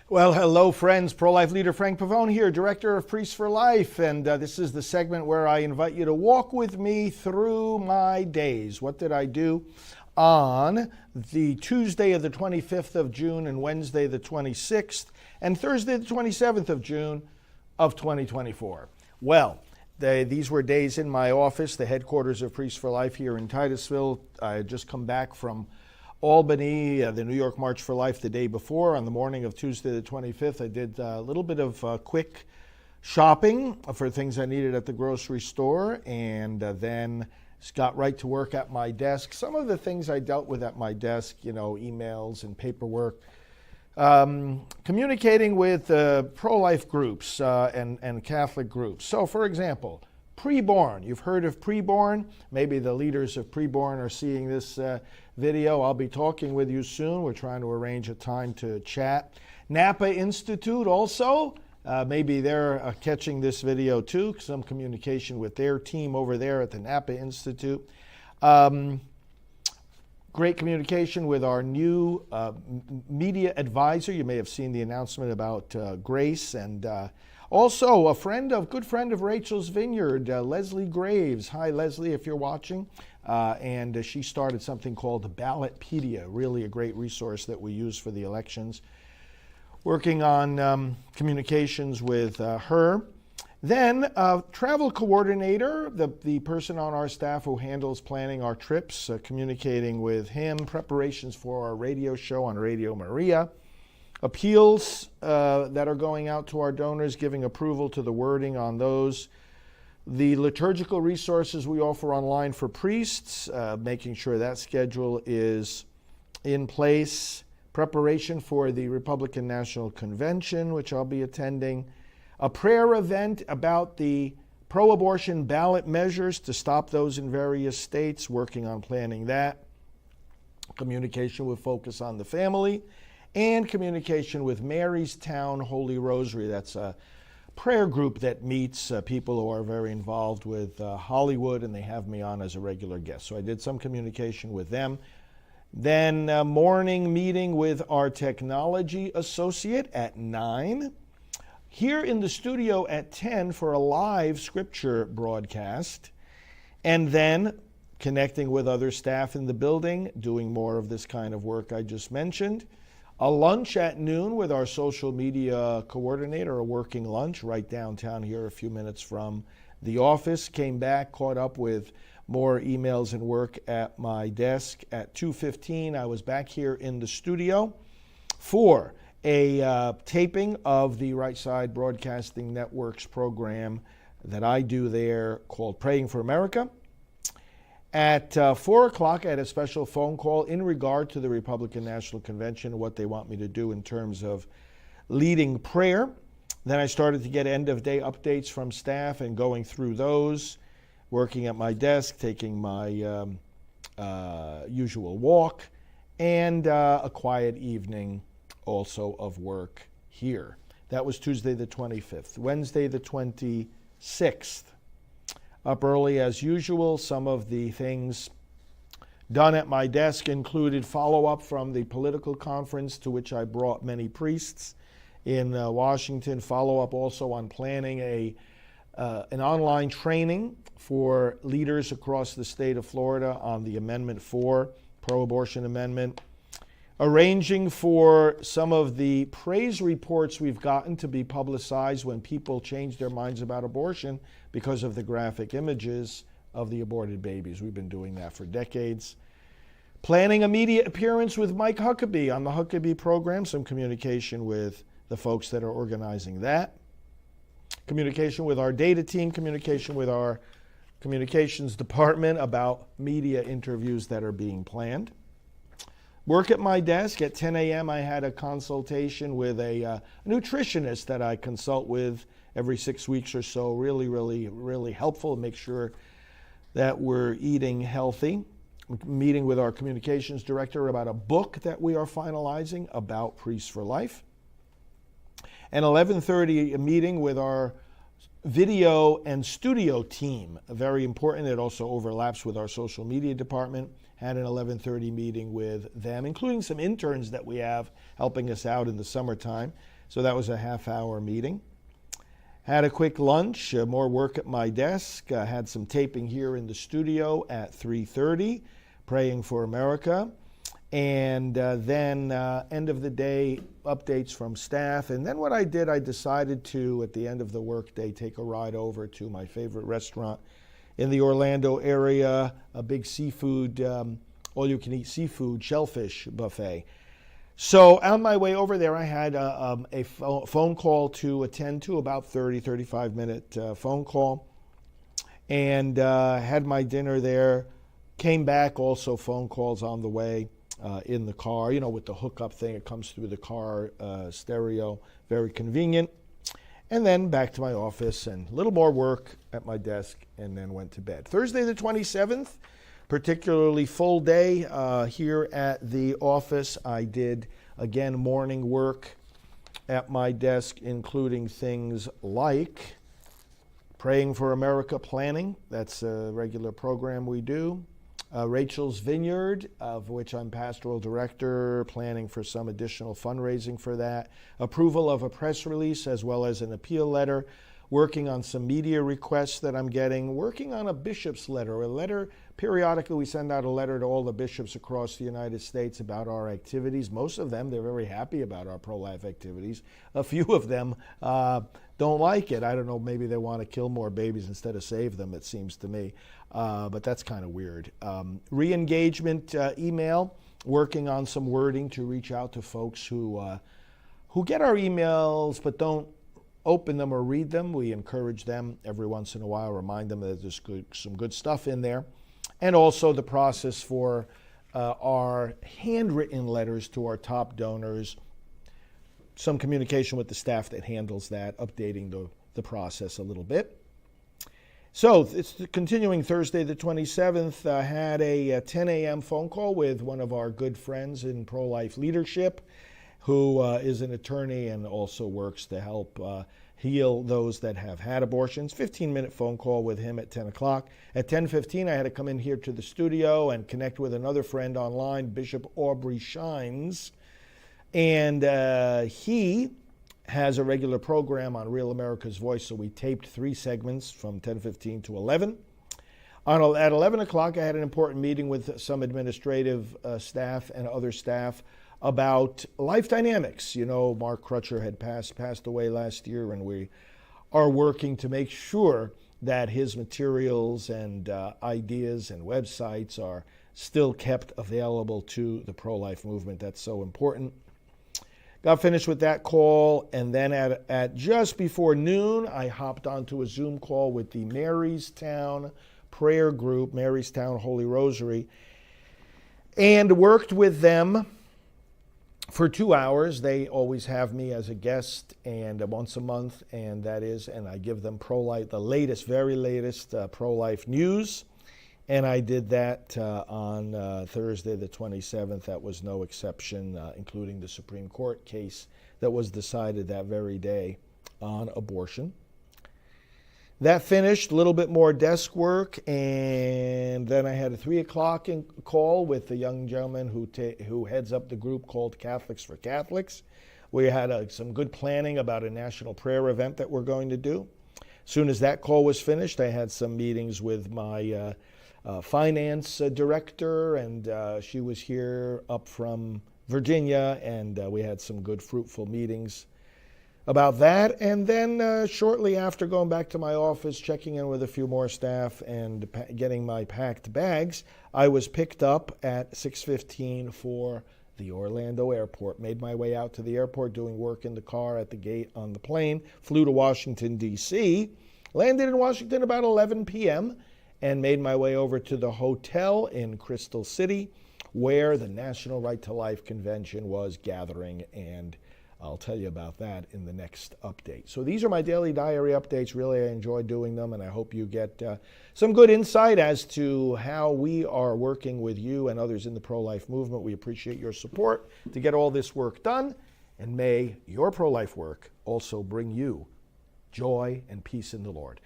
Well, hello, friends. Pro-life leader Frank Pavone here, director of Priests for Life. And this is the segment where I invite you to walk with me through my days. What did I do on the Tuesday of the 25th of June and Wednesday the 26th and Thursday the 27th of June of 2024? Well, these were days in my office, the headquarters of Priests for Life here in Titusville. I had just come back from Albany, the New York March for Life the day before. On the morning of Tuesday the 25th, I did a little bit of quick shopping for things I needed at the grocery store, and then got right to work at my desk. Some of the things I dealt with at my desk, emails and paperwork, communicating with pro-life groups and Catholic groups. So, for example, Preborn. You've heard of Preborn. Maybe the leaders of Preborn are seeing this video. I'll be talking with you soon. We're trying to arrange a time to chat. Napa Institute also. Maybe they're catching this video too. Some communication with their team over there at the Napa Institute. Great communication with our new media advisor. You may have seen the announcement about Grace, and also a good friend of Rachel's Vineyard, Leslie Graves. Hi, Leslie, if you're watching. And she started something called Ballotpedia, really a great resource that we use for the elections. Working on communications with her. Then travel coordinator, the person on our staff who handles planning our trips, communicating with him, preparations for our radio show on Radio Maria. Appeals that are going out to our donors, giving approval to the wording on those. The liturgical resources we offer online for priests, making sure that schedule is in place. Preparation for the Republican National Convention, which I'll be attending. A prayer event about the pro-abortion ballot measures to stop those in various states, working on planning that. Communication with Focus on the Family. And communication with Mary's Town Holy Rosary. That's a prayer group that meets people who are very involved with Hollywood, and they have me on as a regular guest. So I did some communication with them. Then a morning meeting with our technology associate at 9. Here in the studio at 10 for a live scripture broadcast. And then connecting with other staff in the building, doing more of this kind of work I just mentioned. A lunch at noon with our social media coordinator, a working lunch right downtown here a few minutes from the office. Came back, caught up with more emails and work at my desk. At 2:15, I was back here in the studio for a taping of the Right Side Broadcasting Network's program that I do there called Praying for America. At 4 o'clock, I had a special phone call in regard to the Republican National Convention, what they want me to do in terms of leading prayer. Then I started to get end-of-day updates from staff and going through those, working at my desk, taking my usual walk, and a quiet evening also of work here. That was Tuesday the 25th. Wednesday the 26th. Up early as usual. Some of the things done at my desk included follow-up from the political conference to which I brought many priests in Washington. Follow-up also on planning an online training for leaders across the state of Florida on the Amendment 4, pro-abortion amendment. Arranging for some of the praise reports we've gotten to be publicized when people change their minds about abortion because of the graphic images of the aborted babies. We've been doing that for decades. Planning a media appearance with Mike Huckabee on the Huckabee program, some communication with the folks that are organizing that. Communication with our data team, communication with our communications department about media interviews that are being planned. Work at my desk. At 10 a.m. I had a consultation with a nutritionist that I consult with every 6 weeks or so. Really helpful to make sure that we're eating healthy. Meeting with our communications director about a book that we are finalizing about Priests for Life. And 11:30, a meeting with our video and studio team. Very important. It also overlaps with our social media department. Had an 11:30 meeting with them, including some interns that we have helping us out in the summertime. So that was a half-hour meeting. Had a quick lunch, more work at my desk. Had some taping here in the studio at 3:30, Praying for America. And then end of the day, updates from staff. And then what I did, I decided to, at the end of the workday, take a ride over to my favorite restaurant in the Orlando area, a big seafood, all-you-can-eat seafood shellfish buffet. So on my way over there, I had a phone call to attend to, about 35-minute phone call, and had my dinner there. Came back, also phone calls on the way in the car, with the hookup thing. It comes through the car stereo, very convenient. And then back to my office and a little more work at my desk, and then went to bed. Thursday the 27th, particularly full day here at the office. I did, again, morning work at my desk, including things like Praying for America planning. That's a regular program we do. Rachel's Vineyard, of which I'm pastoral director, planning for some additional fundraising for that. Approval of a press release as well as an appeal letter. Working on some media requests that I'm getting. Working on a bishop's letter. A letter, periodically we send out a letter to all the bishops across the United States about our activities. Most of them, they're very happy about our pro-life activities. A few of them don't like it. I don't know, maybe they want to kill more babies instead of save them, it seems to me. But that's kind of weird. Re-engagement email, working on some wording to reach out to folks who get our emails but don't open them or read them. We encourage them every once in a while, remind them that there's some good stuff in there. And also the process for our handwritten letters to our top donors. Some communication with the staff that handles that, updating the process a little bit. So it's continuing Thursday the 27th. I had a 10 a.m. phone call with one of our good friends in pro-life leadership, who is an attorney and also works to help heal those that have had abortions. 15-minute phone call with him at 10 o'clock. At 10:15, I had to come in here to the studio and connect with another friend online, Bishop Aubrey Shines. And he has a regular program on Real America's Voice, so we taped 3 segments from 10:15 to 11. At 11 o'clock, I had an important meeting with some administrative staff and other staff about life dynamics. Mark Crutcher had passed away last year, and we are working to make sure that his materials and ideas and websites are still kept available to the pro-life movement. That's so important. Got finished with that call, and then at just before noon, I hopped onto a Zoom call with the Marystown prayer group, Marystown Holy Rosary, and worked with them for 2 hours. They always have me as a guest, and once a month, and I give them pro-life, the latest, very latest pro-life news. And I did that on Thursday the 27th. That was no exception, including the Supreme Court case that was decided that very day on abortion. That finished, a little bit more desk work, and then I had a 3 o'clock call with the young gentleman who heads up the group called Catholics for Catholics. We had some good planning about a national prayer event that we're going to do. As soon as that call was finished, I had some meetings with my finance director, and she was here up from Virginia, and we had some good, fruitful meetings about that. And then shortly after, going back to my office, checking in with a few more staff and getting my packed bags, I was picked up at 6:15 for the Orlando airport. Made my way out to the airport, doing work in the car at the gate on the plane, flew to Washington, D.C., landed in Washington about 11 p.m., and made my way over to the hotel in Crystal City, where the National Right to Life Convention was gathering, and I'll tell you about that in the next update. So these are my daily diary updates. Really, I enjoy doing them, and I hope you get some good insight as to how we are working with you and others in the pro-life movement. We appreciate your support to get all this work done, and may your pro-life work also bring you joy and peace in the Lord.